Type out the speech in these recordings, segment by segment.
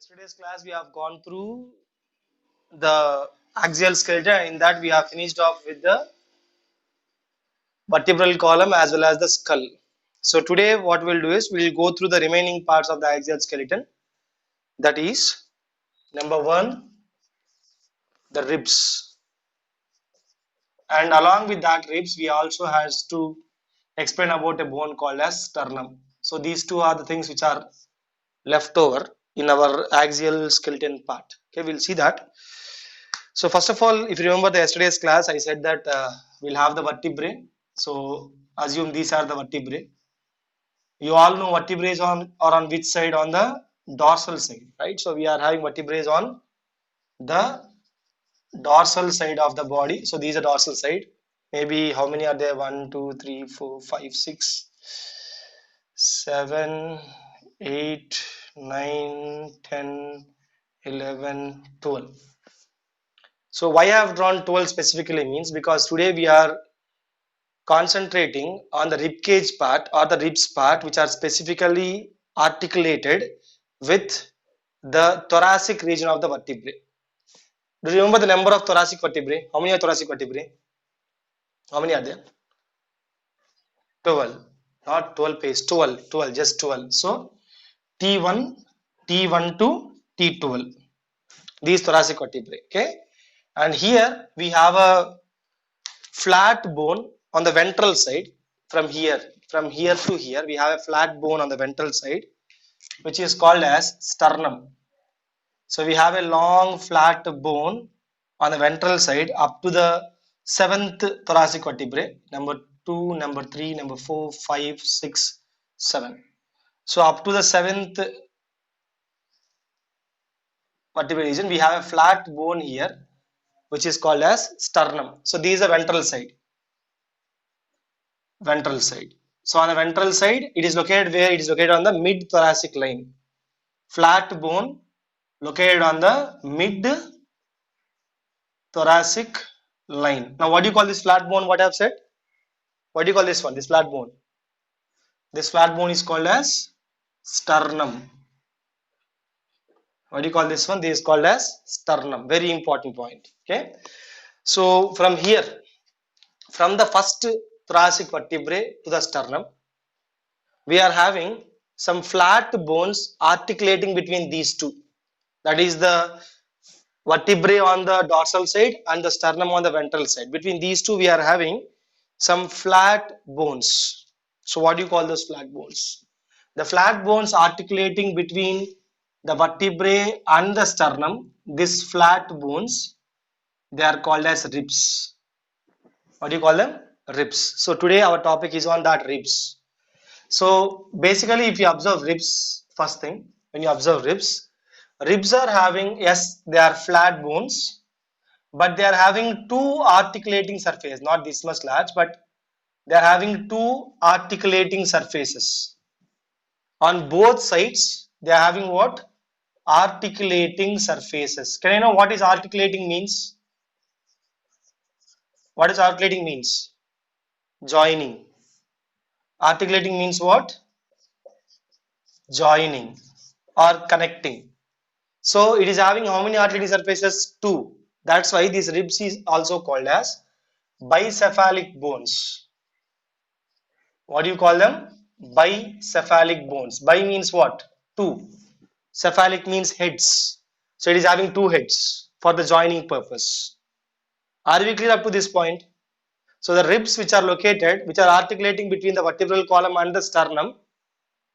yesterday's class, we have gone through the axial skeleton. In that, we have finished off with the vertebral column as well as the skull. So today, what we'll do is we'll go through the remaining parts of the axial skeleton. That is number one, the ribs, and along with that ribs, we also has to explain about a bone called as sternum. So these two are the things which are left over in our axial skeleton part. Okay, we'll see that. So first of all, if you remember the yesterday's class, I said that we'll have the vertebrae. So assume these are the vertebrae. You all know vertebrae on which side? On the dorsal side, right? So we are having vertebrae on the dorsal side of the body. So these are dorsal side. Maybe how many are there? 1, 2, 3, 4, 5, 6, 7, 8, 9, 10, 11, 12. So why I have drawn 12 specifically means because today we are concentrating on the rib cage part or the ribs part which are specifically articulated with the thoracic region of the vertebrae. Do you remember the number of thoracic vertebrae? How many are thoracic vertebrae? How many are there? 12. Not 12 page, 12, 12, just 12. So T1, T1 to T12. These thoracic vertebrae. Okay. And here we have a flat bone on the ventral side. From here to here we have a flat bone on the ventral side which is called as sternum. So we have a long flat bone on the ventral side up to the 7th thoracic vertebrae, number 2, number 3, number 4, 5, 6, 7. So up to the 7th vertebrae region we have a flat bone here which is called as sternum. So these are ventral side. Ventral side. So on the ventral side, it is located where? It is located on the mid thoracic line. Flat bone located on the mid thoracic line. Now, what do you call this flat bone? What I have said? What do you call this one? This flat bone. This flat bone is called as sternum. What do you call this one? This is called as sternum. Very important point. Okay. So from here, from the first thoracic vertebrae to the sternum, we are having some flat bones articulating between these two. That is the vertebrae on the dorsal side and the sternum on the ventral side. Between these two, we are having some flat bones. So what do you call those flat bones? The flat bones articulating between the vertebrae and the sternum, these flat bones, they are called as ribs. What do you call them? Ribs. So today our topic is on that ribs. So basically if you observe ribs, first thing, when you observe ribs are having, yes, they are flat bones, but they are having two articulating surfaces, not this much large, but they are having two articulating surfaces. On both sides, they are having what? Articulating surfaces. Can you know what is articulating means? What is articulating means? Joining. Articulating means what? Joining or connecting. So it is having how many articulating surfaces? 2. That's why these ribs is also called as bicephalic bones. What do you call them? Bicephalic bones. Bi means what? 2. Cephalic means heads. So it is having 2 heads for the joining purpose. Are we clear up to this point? So the ribs which are located, which are articulating between the vertebral column and the sternum,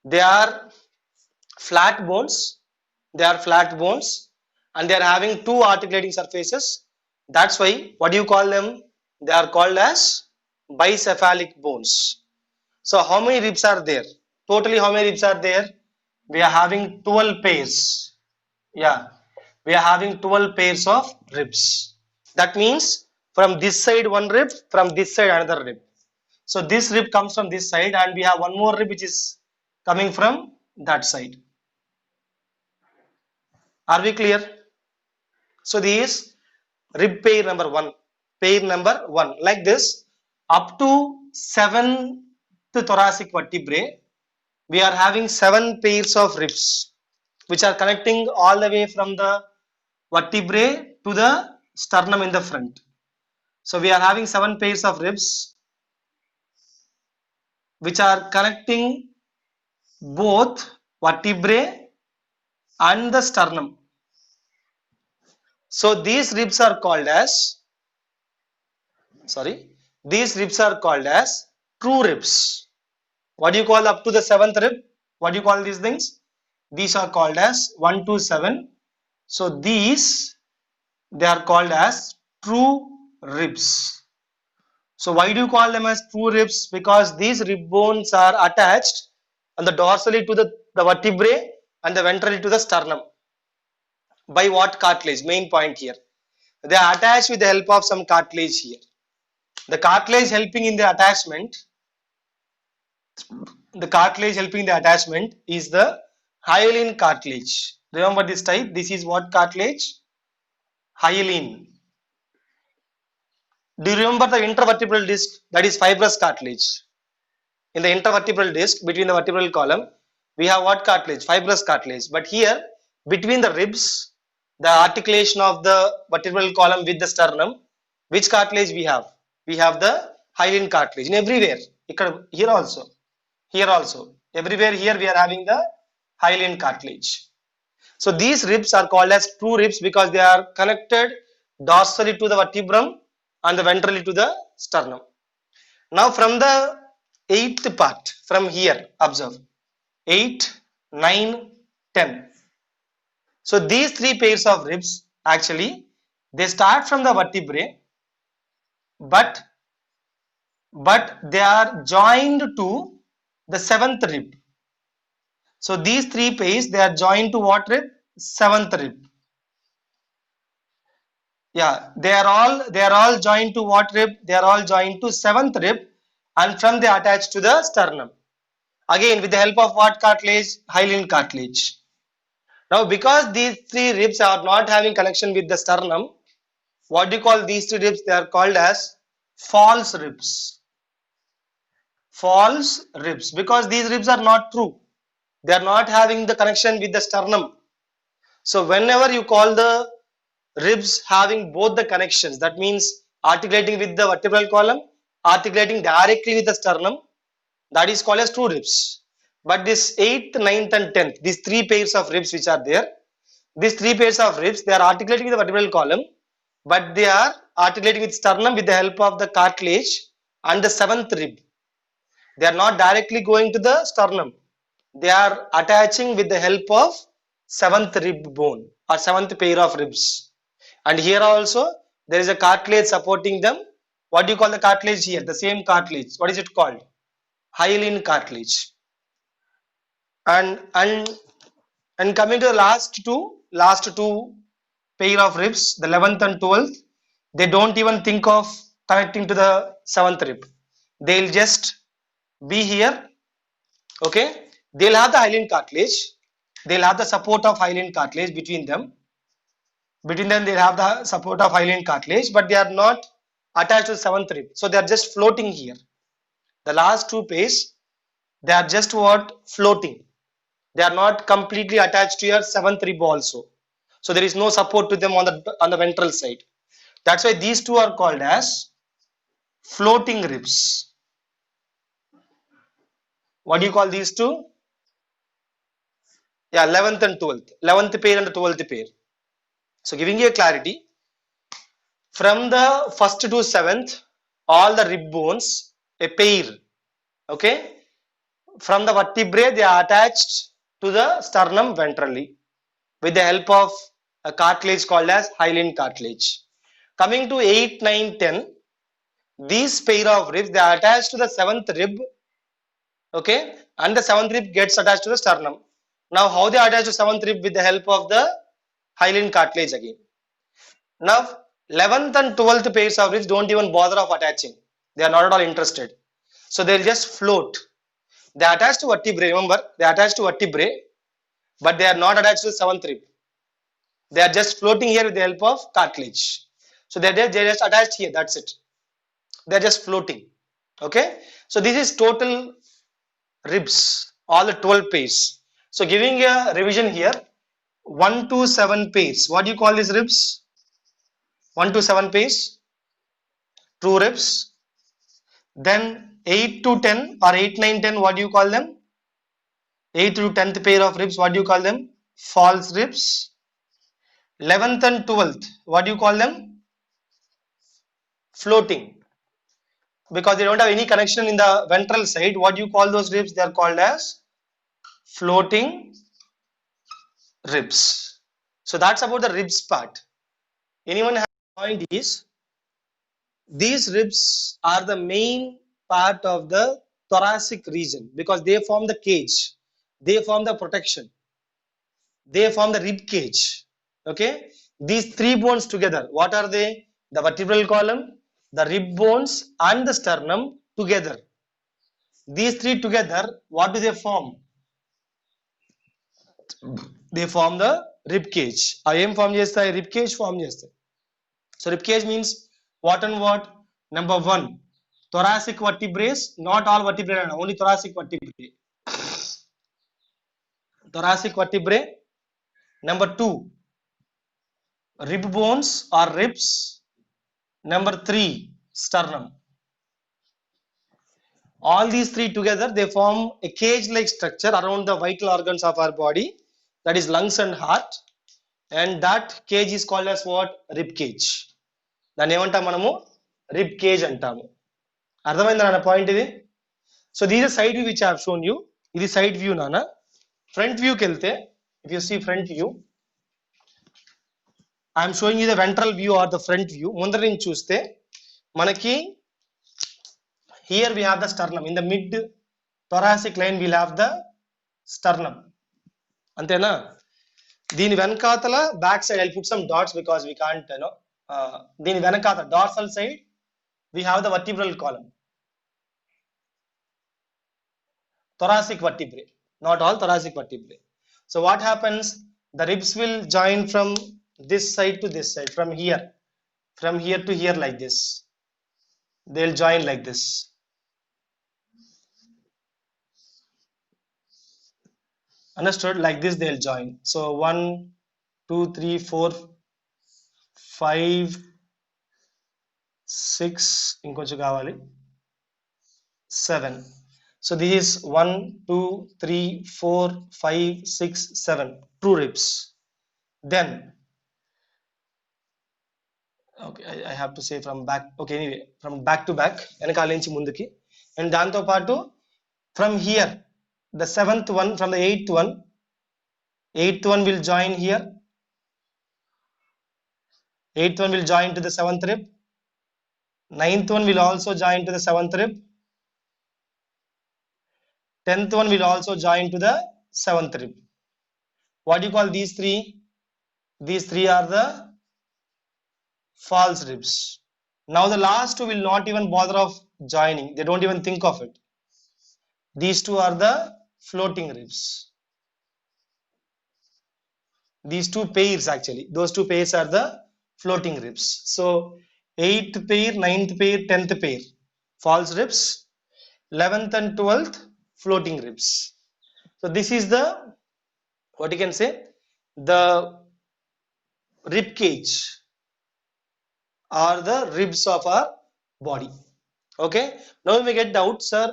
they are flat bones. They are flat bones and they are having 2 articulating surfaces. That's why, what do you call them? They are called as bicephalic bones. So how many ribs are there? Totally how many ribs are there? We are having 12 pairs. Yeah, we are having 12 pairs of ribs. That means from this side one rib, from this side another rib. So this rib comes from this side and we have one more rib which is coming from that side. Are we clear? So these rib pair number 1, pair number 1, like this, up to 7th thoracic vertebrae, we are having 7 pairs of ribs. which are connecting all the way from the vertebrae to the sternum in the front. So we are having 7 pairs of ribs which are connecting both vertebrae and the sternum. So these ribs are called as true ribs. What do you call up to the 7th rib? What do you call these things? These are called as 1 to 7. So these, they are called as true ribs. So why do you call them as true ribs? Because these rib bones are attached on the dorsally to the vertebrae and the ventrally to the sternum. By what cartilage? Main point here. They are attached with the help of some cartilage here. The cartilage helping in the attachment is the hyaline cartilage. Remember this type. This is what cartilage? Hyaline. Do you remember the intervertebral disc? That is fibrous cartilage. In the intervertebral disc between the vertebral column, we have what cartilage? Fibrous cartilage. But here between the ribs, the articulation of the vertebral column with the sternum, which cartilage we have? We have the hyaline cartilage. In everywhere, here also, everywhere here we are having the hyaline cartilage. So these ribs are called as true ribs because they are connected dorsally to the vertebrum and the ventrally to the sternum. Now from the 8th part, from here, observe 8, 9, 10. So these 3 pairs of ribs actually they start from the vertebrae, but they are joined to the 7th rib. So these 3 pairs they are joined to what rib? 7th rib. Yeah, they are all joined to what rib? They are all joined to 7th rib, and from they attach to the sternum. Again with the help of what cartilage? Hyaline cartilage. Now because these 3 ribs are not having connection with the sternum, what do you call these 3 ribs? They are called as false ribs. False ribs, because these ribs are not true. They are not having the connection with the sternum. So whenever you call the ribs having both the connections, that means articulating with the vertebral column, articulating directly with the sternum, that is called as true ribs. But this 8th, 9th and 10th, these 3 pairs of ribs which are there, these 3 pairs of ribs, they are articulating with the vertebral column, but they are articulating with sternum with the help of the cartilage and the 7th rib. They are not directly going to the sternum. They are attaching with the help of 7th rib bone or 7th pair of ribs. And here also there is a cartilage supporting them. What do you call the cartilage here? The same cartilage. What is it called? Hyaline cartilage. And coming to the last two pair of ribs, the 11th and 12th, they don't even think of connecting to the 7th rib. They'll just be here. Okay, they'll have the hyaline cartilage. They'll have the support of hyaline cartilage between them. Between them, they'll have the support of hyaline cartilage, but they are not attached to the 7th rib. So they are just floating here. The last 2 pairs, they are just what? Floating. They are not completely attached to your 7th rib also. So there is no support to them on the ventral side. That's why these 2 are called as floating ribs. What do you call these 2? Yeah, 11th and 12th. 11th pair and the 12th pair. So giving you a clarity, from the 1st to 7th, all the rib bones, a pair. Okay. From the vertebrae, they are attached to the sternum ventrally with the help of a cartilage called as hyaline cartilage. Coming to 8, 9, 10, these pair of ribs, they are attached to the 7th rib. Okay, and the 7th rib gets attached to the sternum. Now how they are attached to 7th rib? With the help of the hyaline cartilage again. Now 11th and 12th pairs of ribs don't even bother of attaching. They are not at all interested. So they'll just float. They are attached to vertebrae. Remember, they are attached to vertebrae, but they are not attached to the 7th rib. They are just floating here with the help of cartilage. So they're just attached here. That's it. They're just floating. Okay. So this is total ribs, all the 12 pairs. So giving a revision here, 1 to 7 pairs. What do you call these ribs? 1 to 7 pairs, true ribs. Then 8 to 10 or 8, 9, 10, what do you call them? 8 to 10th pair of ribs, what do you call them? False ribs. 11th and 12th, what do you call them? Floating. Because they don't have any connection in the ventral side, what do you call those ribs? They are called as floating ribs. So that's about the ribs part. Anyone have a point is, these ribs are the main part of the thoracic region because they form the cage, they form the protection, they form the rib cage. Okay, these three bones together, what are they? The vertebral column, the rib bones, and the sternum together. These three together, what do they form? They form the rib cage. ఏం form చేస్తాయి? Rib cage form చేస్తాయి. So rib cage means what and what? Number one, thoracic vertebrae, not all vertebrae, only thoracic vertebrae. Thoracic vertebrae. Number two, rib bones or ribs. Number three, sternum. All these three together, they form a cage-like structure around the vital organs of our body, that is lungs and heart, and that cage is called as what? Rib cage. దాన్ని ఏమంటాం మనము? Rib cage అంటాము. అర్థమైందా నాన్న point ఇది? So these is side view which I have shown you. ఇది side view నాన్న. Front వ్యూకి వెళ్తే, if you see front view, I'm showing you the ventral view or the front view. ముందర నుంచి చూస్తే మనకి here we have the sternum. In the mid thoracic line we'll have the sternum. అంతేనా? దీని వెనకాతల back side I'll put some dots because we can't దీని వెనకాతల dorsal side we have the vertebral column. Thoracic vertebrae, not all thoracic vertebrae. So what happens? The ribs will join from this side to this side, from here to here, like this. They'll join like this. Understood? Like this they'll join. So 1, 2, 3, 4, 5, 6, ఇంకొంచెం కావాలి, 7. So this is 1, 2, 3, 4, 5, 6, 7 true ribs. Then okay, I have to say from back. Okay, anyway, from back to back, వెనకాల నుంచి ముందుకి. And దాంతో పాటు from here, the 7th one from the 8th one will join here. 8th one will join to the 7th rib. 9th one will also join to the 7th rib. 10th one will also join to the 7th rib. What do you call these three? These three are the false ribs. Now the last two will not even bother of joining. They don't even think of it. These two are the floating ribs. These two pairs, actually, those two pairs are the floating ribs. So 8th pair, 9th pair, 10th pair, false ribs. 11th and 12th, floating ribs. So this is the, what you can say, the rib cage or the ribs of our body. Okay, now we may get doubt, sir.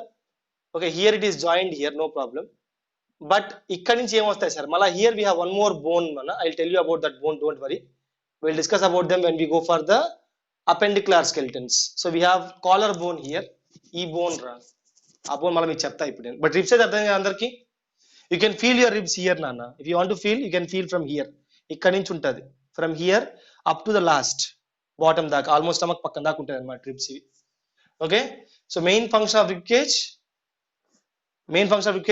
Okay, here it is joined here, no problem. But ikkadi nunchi em vastayi sir, mala here we have one more bone mana. I'll tell you about that bone, don't worry. We'll discuss about them when we go for the appendicular skeletons. So we have collar bone here. Ee bone ra, aa bone mala meeku chepta ippudu. But ribs అయితే అర్థం కదా అందరికి. You can feel your ribs here nana. If you want to feel, you can feel from here. ikkadi nunchi untadi, from here up to the last bottom daaka, almost stomach pakkan daaka untadi anamata ribs ivi. Okay, so main function of rib cage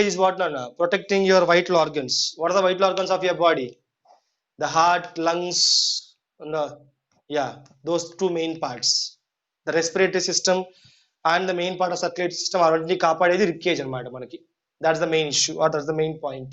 is what nana? Protecting your vital organs. What are the vital organs of your body? The heart, lungs, and those two main parts. The respiratory system and the main part of circulatory system are already కాపాడేది rib cage అన్నమాట మనకి. That's the main issue, or that's the main point.